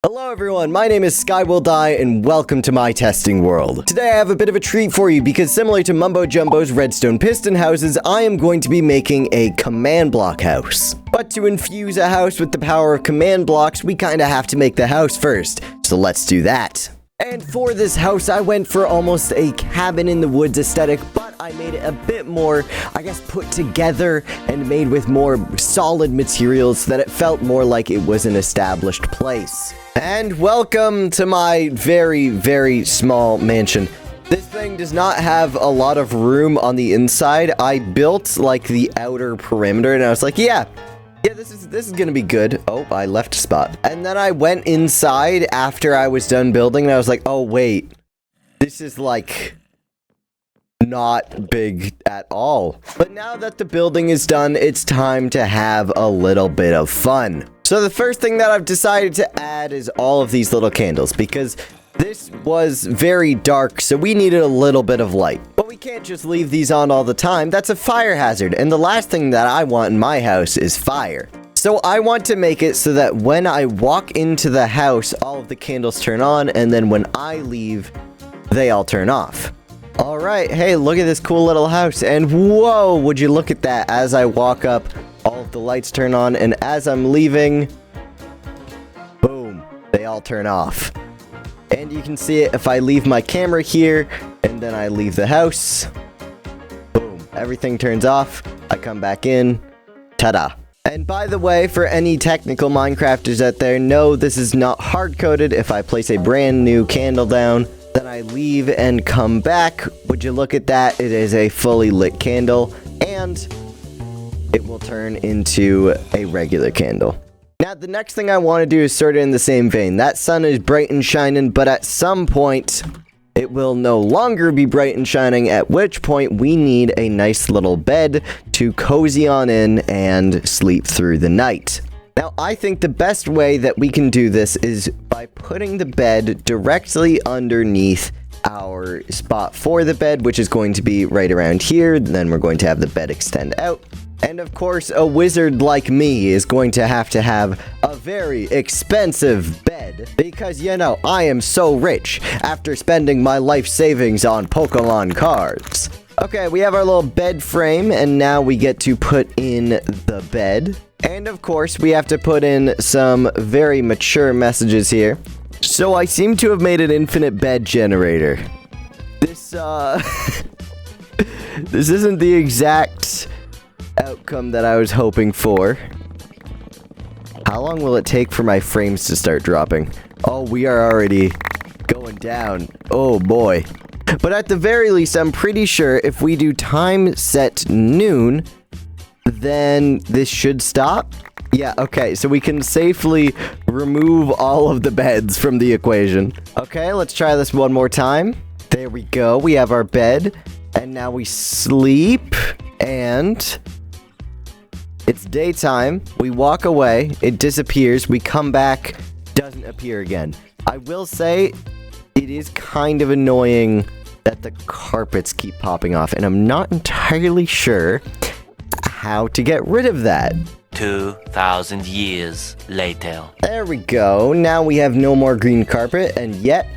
Hello everyone, my name is SkyWillDie and welcome to my testing world. Today I have a bit of a treat for you because similar to Mumbo Jumbo's redstone piston houses, I am going to be making a command block house. But to infuse a house with the power of command blocks, we kinda have to make the house first. So let's do that. And for this house, I went for almost a cabin in the woods aesthetic, but I made it a bit more, I guess, put together and made with more solid materials so that it felt more like it was an established place. And welcome to my very, very small mansion. This thing does not have a lot of room on the inside. I built like the outer perimeter and I was like, yeah, this is gonna be good. Oh, I left a spot. And then I went inside after I was done building and I was like, oh wait, this is like not big at all. But now that the building is done, it's time to have a little bit of fun. So the first thing that I've decided to add is all of these little candles because this was very dark, so we needed a little bit of light. But we can't just leave these on all the time. That's a fire hazard, and the last thing that I want in my house is fire. So I want to make it so that when I walk into the house, all of the candles turn on, and then when I leave, they all turn off. All right, hey, look at this cool little house, and whoa, would you look at that? As I walk up, all of the lights turn on, and as I'm leaving, boom, they all turn off. And you can see it if I leave my camera here, and then I leave the house. Boom, everything turns off. I come back in. Ta-da. And by the way, for any technical Minecrafters out there, no, this is not hard-coded. If I place a brand new candle down, then I leave and come back. Would you look at that? It is a fully lit candle, and it will turn into a regular candle. Now, the next thing I want to do is sort of in the same vein. That sun is bright and shining, but at some point, it will no longer be bright and shining, at which point we need a nice little bed to cozy on in and sleep through the night. Now, I think the best way that we can do this is by putting the bed directly underneath our spot for the bed, which is going to be right around here. Then we're going to have the bed extend out. And of course, a wizard like me is going to have a very expensive bed because, you know, I am so rich after spending my life savings on Pokemon cards. Okay, we have our little bed frame, and now we get to put in the bed. And of course, we have to put in some very mature messages here. So I seem to have made an infinite bed generator. This, this isn't the exact outcome that I was hoping for. How long will it take for my frames to start dropping? Oh, we are already going down. Oh boy. But at the very least, I'm pretty sure if we do time set noon, then this should stop. Yeah, okay, so we can safely remove all of the beds from the equation. Okay, let's try this one more time. There we go. We have our bed, and now we sleep, and it's daytime. We walk away, it disappears, we come back, doesn't appear again. I will say, it is kind of annoying that the carpets keep popping off, and I'm not entirely sure how to get rid of that. 2,000 years later. There we go. Now we have no more green carpet, and yet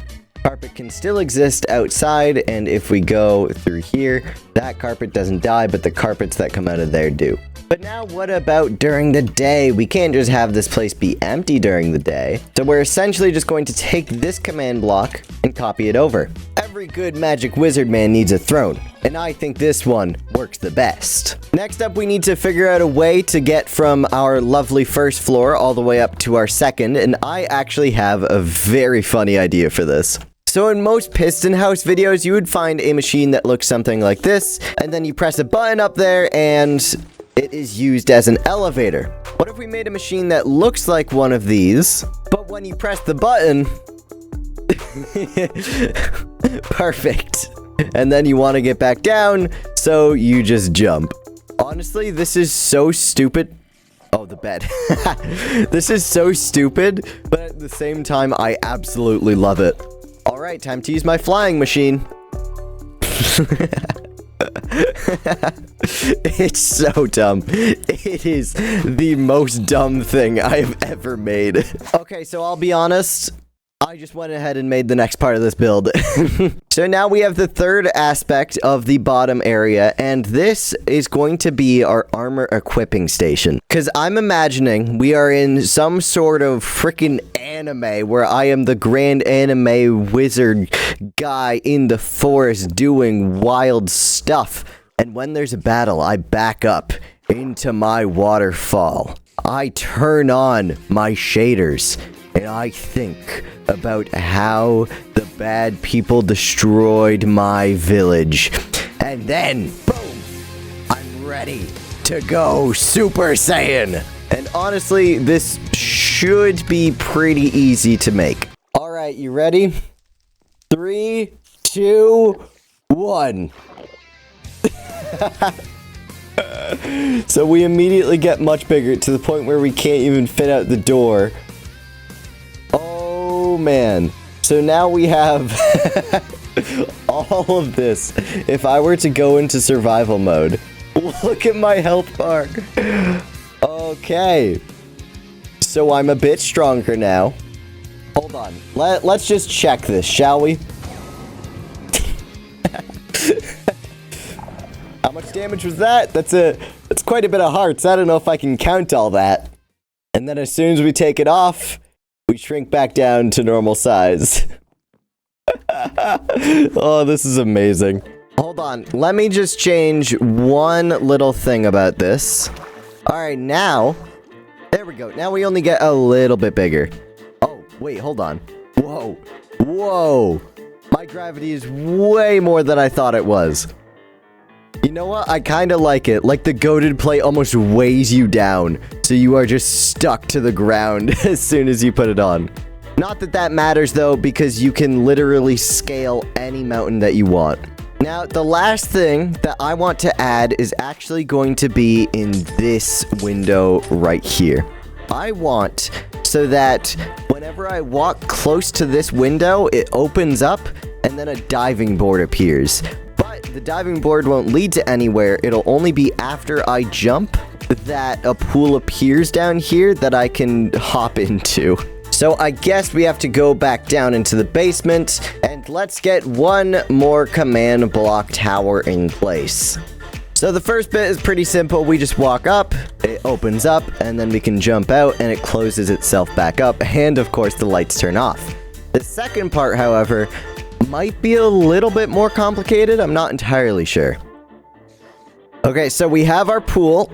carpet can still exist outside, and if we go through here, that carpet doesn't die, but the carpets that come out of there do. But now what about during the day? We can't just have this place be empty during the day. So we're essentially just going to take this command block and copy it over. Every good magic wizard man needs a throne, and I think this one works the best. Next up, we need to figure out a way to get from our lovely first floor all the way up to our second, and I actually have a very funny idea for this. So in most piston house videos, you would find a machine that looks something like this, and then you press a button up there and it is used as an elevator. What if we made a machine that looks like one of these, but when you press the button, perfect. And then you want to get back down, so you just jump. Honestly, this is so stupid. Oh, the bed. This is so stupid, but at the same time, I absolutely love it. All right, time to use my flying machine. It's so dumb. It is the most dumb thing I've ever made. Okay, so I'll be honest. I just went ahead and made the next part of this build. So now we have the third aspect of the bottom area, and this is going to be our armor equipping station. Because I'm imagining we are in some sort of freaking anime where I am the grand anime wizard guy in the forest doing wild stuff. And when there's a battle, I back up into my waterfall. I turn on my shaders. And I think about how the bad people destroyed my village. And then, boom, I'm ready to go Super Saiyan. And honestly, this should be pretty easy to make. All right, you ready? 3, 2, 1. So we immediately get much bigger to the point where we can't even fit out the door. Oh man. So now we have all of this. If I were to go into survival mode, look at my health bar. Okay. So I'm a bit stronger now. Hold on. Let's just check this, shall we? How much damage was that? That's quite a bit of hearts. I don't know if I can count all that. And then as soon as we take it off, we shrink back down to normal size. Oh, this is amazing. Hold on. Let me just change one little thing about this. All right, now. There we go. Now we only get a little bit bigger. Oh, wait, hold on. Whoa. Whoa. My gravity is way more than I thought it was. You know what? I kind of like it. Like the goated plate almost weighs you down. So you are just stuck to the ground as soon as you put it on. Not that that matters though, because you can literally scale any mountain that you want. Now, the last thing that I want to add is actually going to be in this window right here. I want so that whenever I walk close to this window, it opens up and then a diving board appears. But the diving board won't lead to anywhere. It'll only be after I jump that a pool appears down here that I can hop into. So I guess we have to go back down into the basement, and let's get one more command block tower in place. So the first bit is pretty simple. We just walk up, it opens up, and then we can jump out, and it closes itself back up, and of course the lights turn off. The second part, however, might be a little bit more complicated. I'm not entirely sure. Okay, so we have our pool.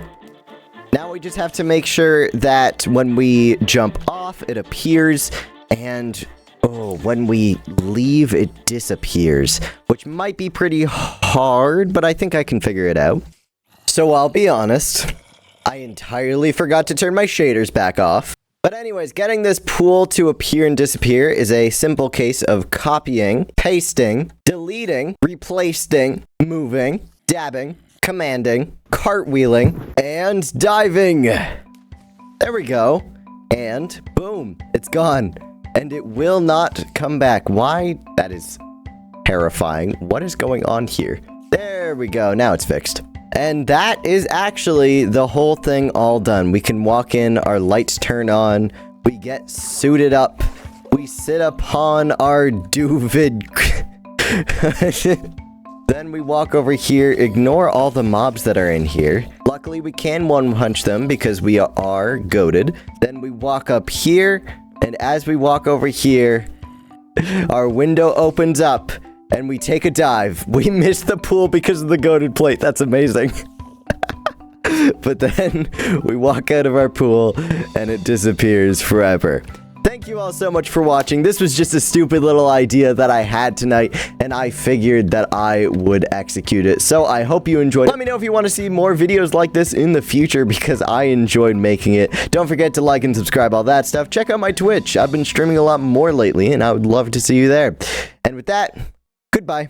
Now we just have to make sure that when we jump off, it appears, and when we leave, it disappears, which might be pretty hard, but I think I can figure it out. So I'll be honest, I entirely forgot to turn my shaders back off. But anyways, getting this pool to appear and disappear is a simple case of copying, pasting, deleting, replacing, moving, dabbing, commanding, cartwheeling, and diving. There we go. And boom, it's gone. And it will not come back. Why? That is terrifying. What is going on here? There we go. Now it's fixed. And that is actually the whole thing all done. We can walk in, our lights turn on, we get suited up, we sit upon our duvet. Then we walk over here, ignore all the mobs that are in here. Luckily, we can one-punch them because we are goated. Then we walk up here, and as we walk over here, our window opens up, and we take a dive. We missed the pool because of the goated plate. That's amazing. But then we walk out of our pool, and it disappears forever. Thank you all so much for watching. This was just a stupid little idea that I had tonight, and I figured that I would execute it. So I hope you enjoyed it. Let me know if you want to see more videos like this in the future, because I enjoyed making it. Don't forget to like and subscribe, all that stuff. Check out my Twitch. I've been streaming a lot more lately, and I would love to see you there. And with that, goodbye.